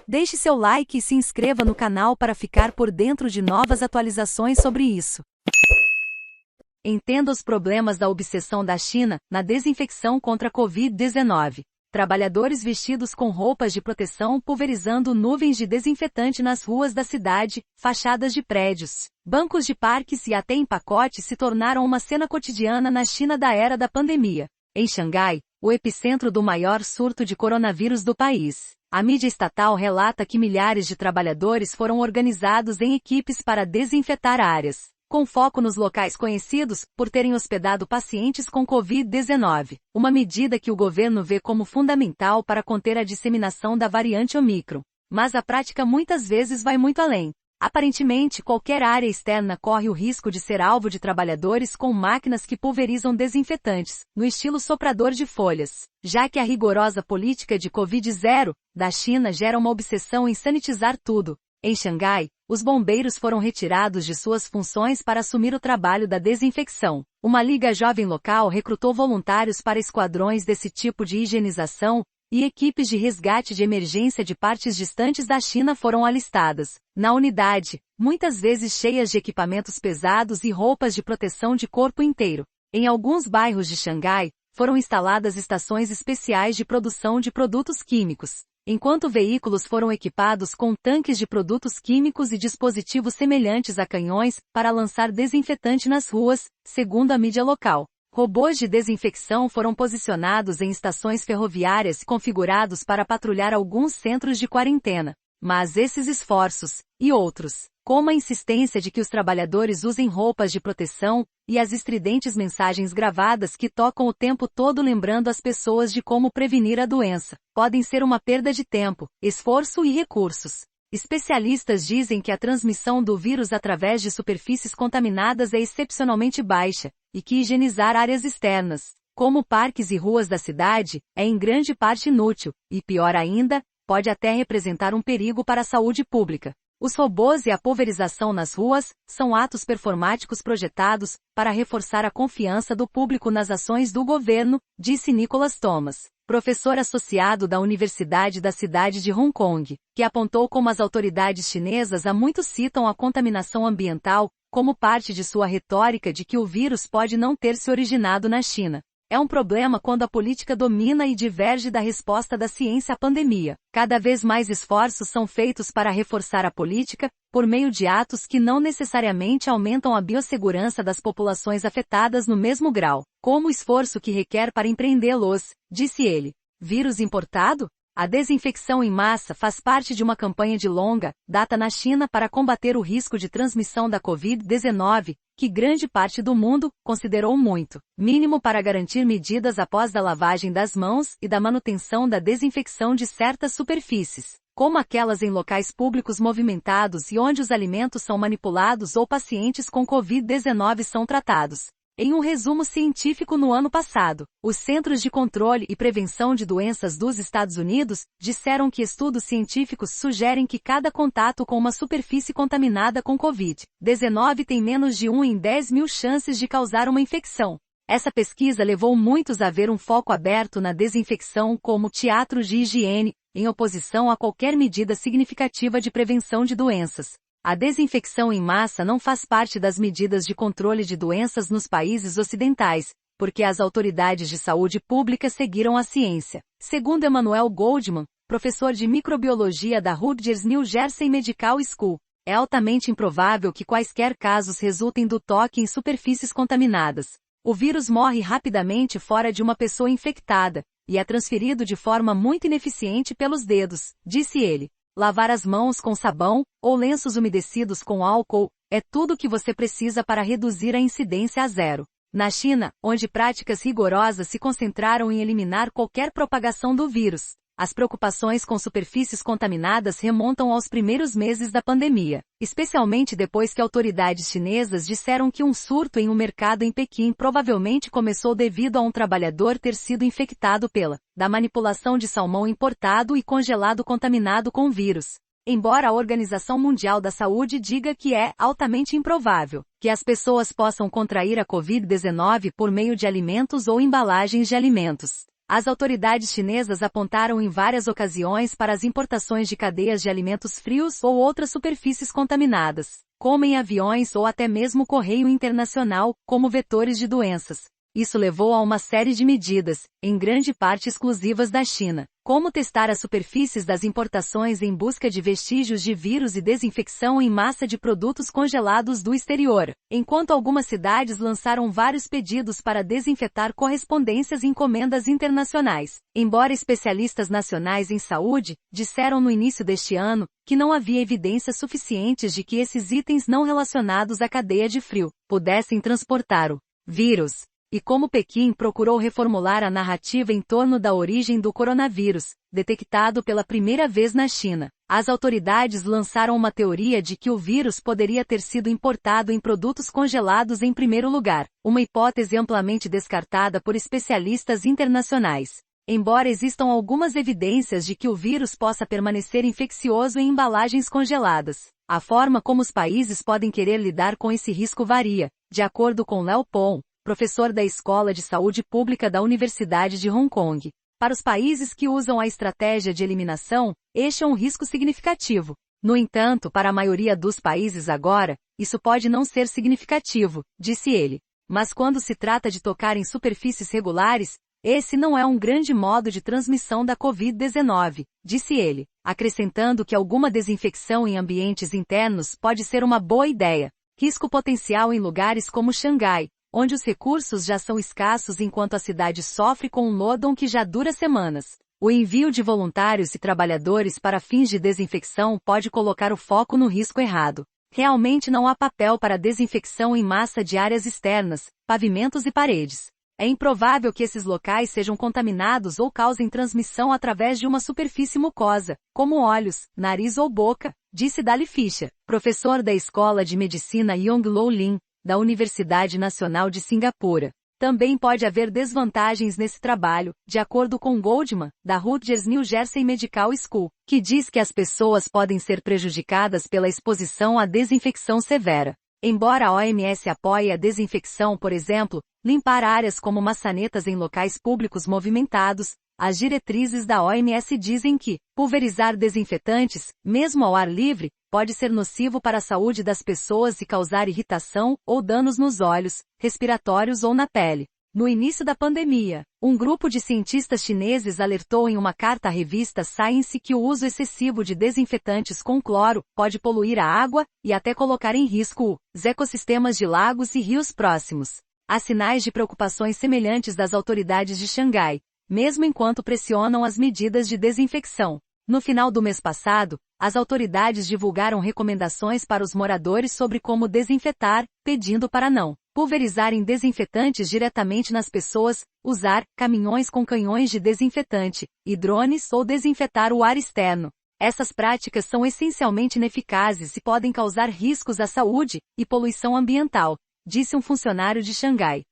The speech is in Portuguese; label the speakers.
Speaker 1: Deixe seu like e se inscreva no canal para ficar por dentro de novas atualizações sobre isso. Entenda os problemas da obsessão da China na desinfecção contra a Covid-19. Trabalhadores vestidos com roupas de proteção pulverizando nuvens de desinfetante nas ruas da cidade, fachadas de prédios, bancos de parques e até em pacotes se tornaram uma cena cotidiana na China da era da pandemia. Em Xangai, o epicentro do maior surto de coronavírus do país, a mídia estatal relata que milhares de trabalhadores foram organizados em equipes para desinfetar áreas, com foco nos locais conhecidos por terem hospedado pacientes com Covid-19, uma medida que o governo vê como fundamental para conter a disseminação da variante Omicron. Mas a prática muitas vezes vai muito além. Aparentemente, qualquer área externa corre o risco de ser alvo de trabalhadores com máquinas que pulverizam desinfetantes, no estilo soprador de folhas, já que a rigorosa política de Covid-0 da China gera uma obsessão em sanitizar tudo. Em Xangai, os bombeiros foram retirados de suas funções para assumir o trabalho da desinfecção. Uma liga jovem local recrutou voluntários para esquadrões desse tipo de higienização, e equipes de resgate de emergência de partes distantes da China foram alistadas na unidade, muitas vezes cheias de equipamentos pesados e roupas de proteção de corpo inteiro. Em alguns bairros de Xangai, foram instaladas estações especiais de produção de produtos químicos, enquanto veículos foram equipados com tanques de produtos químicos e dispositivos semelhantes a canhões para lançar desinfetante nas ruas, segundo a mídia local. Robôs de desinfecção foram posicionados em estações ferroviárias configurados para patrulhar alguns centros de quarentena. Mas esses esforços, e outros, como a insistência de que os trabalhadores usem roupas de proteção, e as estridentes mensagens gravadas que tocam o tempo todo lembrando as pessoas de como prevenir a doença, podem ser uma perda de tempo, esforço e recursos. Especialistas dizem que a transmissão do vírus através de superfícies contaminadas é excepcionalmente baixa, e que higienizar áreas externas, como parques e ruas da cidade, é em grande parte inútil, e pior ainda, pode até representar um perigo para a saúde pública. Os robôs e a pulverização nas ruas são atos performáticos projetados para reforçar a confiança do público nas ações do governo, disse Nicholas Thomas, professor associado da Universidade da cidade de Hong Kong, que apontou como as autoridades chinesas há muito citam a contaminação ambiental como parte de sua retórica de que o vírus pode não ter se originado na China. É um problema quando a política domina e diverge da resposta da ciência à pandemia. Cada vez mais esforços são feitos para reforçar a política, por meio de atos que não necessariamente aumentam a biossegurança das populações afetadas no mesmo grau, como o esforço que requer para empreendê-los, disse ele. Vírus importado? A desinfecção em massa faz parte de uma campanha de longa data na China para combater o risco de transmissão da Covid-19, que grande parte do mundo considerou muito mínimo para garantir medidas após da lavagem das mãos e da manutenção da desinfecção de certas superfícies, como aquelas em locais públicos movimentados e onde os alimentos são manipulados ou pacientes com Covid-19 são tratados. Em um resumo científico no ano passado, os Centros de Controle e Prevenção de Doenças dos Estados Unidos disseram que estudos científicos sugerem que cada contato com uma superfície contaminada com Covid-19 tem menos de 1 em 10 mil chances de causar uma infecção. Essa pesquisa levou muitos a ver um foco aberto na desinfecção como teatro de higiene, em oposição a qualquer medida significativa de prevenção de doenças. A desinfecção em massa não faz parte das medidas de controle de doenças nos países ocidentais, porque as autoridades de saúde pública seguiram a ciência. Segundo Emmanuel Goldman, professor de microbiologia da Rutgers New Jersey Medical School, é altamente improvável que quaisquer casos resultem do toque em superfícies contaminadas. O vírus morre rapidamente fora de uma pessoa infectada, e é transferido de forma muito ineficiente pelos dedos, disse ele. Lavar as mãos com sabão, ou lenços umedecidos com álcool, é tudo o que você precisa para reduzir a incidência a zero. Na China, onde práticas rigorosas se concentraram em eliminar qualquer propagação do vírus, as preocupações com superfícies contaminadas remontam aos primeiros meses da pandemia, especialmente depois que autoridades chinesas disseram que um surto em um mercado em Pequim provavelmente começou devido a um trabalhador ter sido infectado da manipulação de salmão importado e congelado contaminado com vírus. Embora a Organização Mundial da Saúde diga que é altamente improvável que as pessoas possam contrair a Covid-19 por meio de alimentos ou embalagens de alimentos. As autoridades chinesas apontaram em várias ocasiões para as importações de cadeias de alimentos frios ou outras superfícies contaminadas, como em aviões ou até mesmo correio internacional, como vetores de doenças. Isso levou a uma série de medidas, em grande parte exclusivas da China, como testar as superfícies das importações em busca de vestígios de vírus e desinfecção em massa de produtos congelados do exterior, enquanto algumas cidades lançaram vários pedidos para desinfetar correspondências e encomendas internacionais. Embora especialistas nacionais em saúde disseram no início deste ano que não havia evidências suficientes de que esses itens não relacionados à cadeia de frio pudessem transportar o vírus. E como Pequim procurou reformular a narrativa em torno da origem do coronavírus, detectado pela primeira vez na China, as autoridades lançaram uma teoria de que o vírus poderia ter sido importado em produtos congelados em primeiro lugar, uma hipótese amplamente descartada por especialistas internacionais. Embora existam algumas evidências de que o vírus possa permanecer infeccioso em embalagens congeladas, a forma como os países podem querer lidar com esse risco varia, de acordo com Léo Pon, professor da Escola de Saúde Pública da Universidade de Hong Kong. Para os países que usam a estratégia de eliminação, este é um risco significativo. No entanto, para a maioria dos países agora, isso pode não ser significativo, disse ele. Mas quando se trata de tocar em superfícies regulares, esse não é um grande modo de transmissão da Covid-19, disse ele, acrescentando que alguma desinfecção em ambientes internos pode ser uma boa ideia. Risco potencial em lugares como Xangai, onde os recursos já são escassos enquanto a cidade sofre com um lockdown que já dura semanas. O envio de voluntários e trabalhadores para fins de desinfecção pode colocar o foco no risco errado. Realmente não há papel para desinfecção em massa de áreas externas, pavimentos e paredes. É improvável que esses locais sejam contaminados ou causem transmissão através de uma superfície mucosa, como olhos, nariz ou boca, disse Dali Fischer, professor da Escola de Medicina Yonglou Lin, da Universidade Nacional de Singapura. Também pode haver desvantagens nesse trabalho, de acordo com Goldman, da Rutgers New Jersey Medical School, que diz que as pessoas podem ser prejudicadas pela exposição à desinfecção severa. Embora a OMS apoie a desinfecção, por exemplo, limpar áreas como maçanetas em locais públicos movimentados, as diretrizes da OMS dizem que pulverizar desinfetantes, mesmo ao ar livre, pode ser nocivo para a saúde das pessoas e causar irritação ou danos nos olhos, respiratórios ou na pele. No início da pandemia, um grupo de cientistas chineses alertou em uma carta à revista Science que o uso excessivo de desinfetantes com cloro pode poluir a água e até colocar em risco os ecossistemas de lagos e rios próximos. Há sinais de preocupações semelhantes das autoridades de Xangai, mesmo enquanto pressionam as medidas de desinfecção. No final do mês passado, as autoridades divulgaram recomendações para os moradores sobre como desinfetar, pedindo para não pulverizarem desinfetantes diretamente nas pessoas, usar caminhões com canhões de desinfetante e drones ou desinfetar o ar externo. Essas práticas são essencialmente ineficazes e podem causar riscos à saúde e poluição ambiental, disse um funcionário de Xangai.